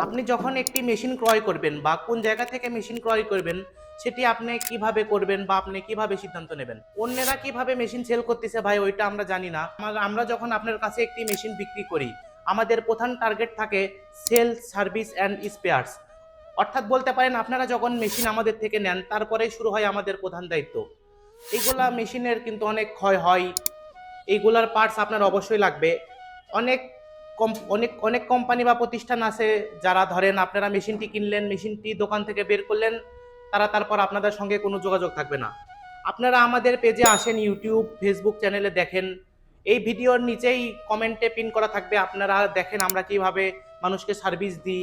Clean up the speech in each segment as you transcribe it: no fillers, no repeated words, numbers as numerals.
আপনি যখন একটি মেশিন ক্রয় করবেন বা কোন জায়গা থেকে মেশিন ক্রয় করবেন সেটি আপনি কিভাবে করবেন বা আপনি কিভাবে সিদ্ধান্ত নেবেন। অন্যেরা কিভাবে মেশিন সেল করতেছে ভাই ওইটা আমরা জানি না। আমরা যখন আপনার কাছে একটি মেশিন বিক্রি করি আমাদের প্রধান টার্গেট থাকে সেল সার্ভিস অ্যান্ড স্পেয়ার্স। অর্থাৎ বলতে পারেন আপনারা যখন মেশিন আমাদের থেকে নেন তারপরেই শুরু হয় আমাদের প্রধান দায়িত্ব। এইগুলা মেশিনের কিন্তু অনেক ক্ষয় হয়, এইগুলার পার্টস আপনার অবশ্যই লাগবে। অনেক অনেক অনেক কোম্পানি বা প্রতিষ্ঠান আছে যারা ধরেন আপনারা মেশিনটি কিনলেন, মেশিনটি দোকান থেকে বের করলেন, তারপর আপনাদের সঙ্গে কোনো যোগাযোগ থাকবে না। আপনারা আমাদের পেজে আসেন, ইউটিউব ফেসবুক চ্যানেলে দেখেন, এই ভিডিওর নিচেই কমেন্টে পিন করা থাকবে, আপনারা দেখেন আমরা কিভাবে মানুষকে সার্ভিস দিই।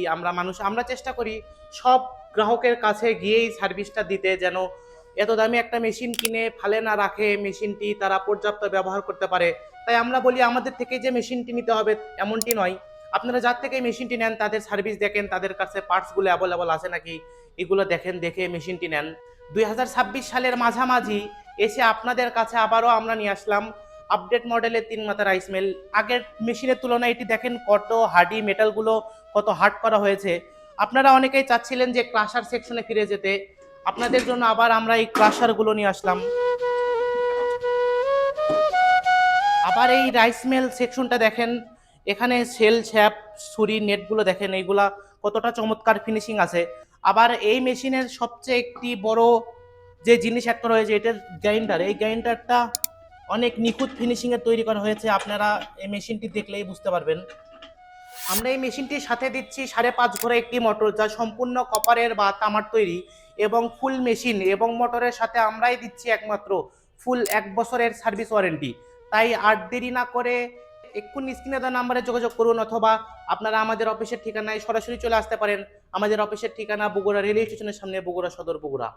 আমরা চেষ্টা করি সব গ্রাহকের কাছে গিয়েই সার্ভিসটা দিতে, যেন এত দামি একটা মেশিন কিনে ফালে না রাখে, মেশিনটি তারা পর্যাপ্ত ব্যবহার করতে পারে। তাই আমরা বলি আমাদের থেকে যে মেশিনটি নিতে হবে এমনটি নয়, আপনারা যার থেকে মেশিনটি নেন তাদের সার্ভিস দেখেন, তাদের কাছে পার্টসগুলো অ্যাভেলেবল আছে নাকি এগুলো দেখেন, দেখে মেশিনটি নেন। 2026 সালের মাঝামাঝি এসে আপনাদের কাছে আবারও আমরা নিয়ে আসলাম আপডেট মডেলের 3 মাথা রাইস মিল। আগের মেশিনের তুলনায় এটি দেখেন কত হার্ডি, মেটালগুলো কত হার্ড করা হয়েছে। আপনারা অনেকেই চাচ্ছিলেন যে ক্রাশার সেকশনে ফিরে যেতে, আপনাদের জন্য আবার আমরা এই ক্রাশারগুলো নিয়ে আসলাম। আবার এই রাইস মিল সেকশনটা দেখেন, এখানে সেল ছ্যাপ ছুরি নেটগুলো দেখেন, এইগুলা কতটা চমৎকার ফিনিশিং আছে। আবার এই মেশিনের সবচেয়ে একটি বড় যে জিনিস একটা রয়েছে এটার গ্রাইন্ডার, এই গ্রাইন্ডারটা অনেক নিখুঁত ফিনিশিংয়ে তৈরি করা হয়েছে, আপনারা এই মেশিনটি দেখলেই বুঝতে পারবেন। আমরা এই মেশিনটির সাথে দিচ্ছি 5.5 ঘোড়া একটি মোটর, যা সম্পূর্ণ কপারের বা তামার তৈরি, এবং ফুল মেশিন এবং মোটরের সাথে আমরাই দিচ্ছি একমাত্র ফুল 1 বছরের সার্ভিস ওয়ারেন্টি। তাই আর দেরি না করে এক্ষুনি স্ক্রিনে দেওয়া নাম্বারে যোগাযোগ করুন, অথবা আপনারা আমাদের অফিসের ঠিকানায় সরাসরি চলে আসতে পারেন। আমাদের অফিসের ঠিকানা বগুড়া রেলওয়ে স্টেশনের সামনে, বগুড়া সদর, বগুড়া।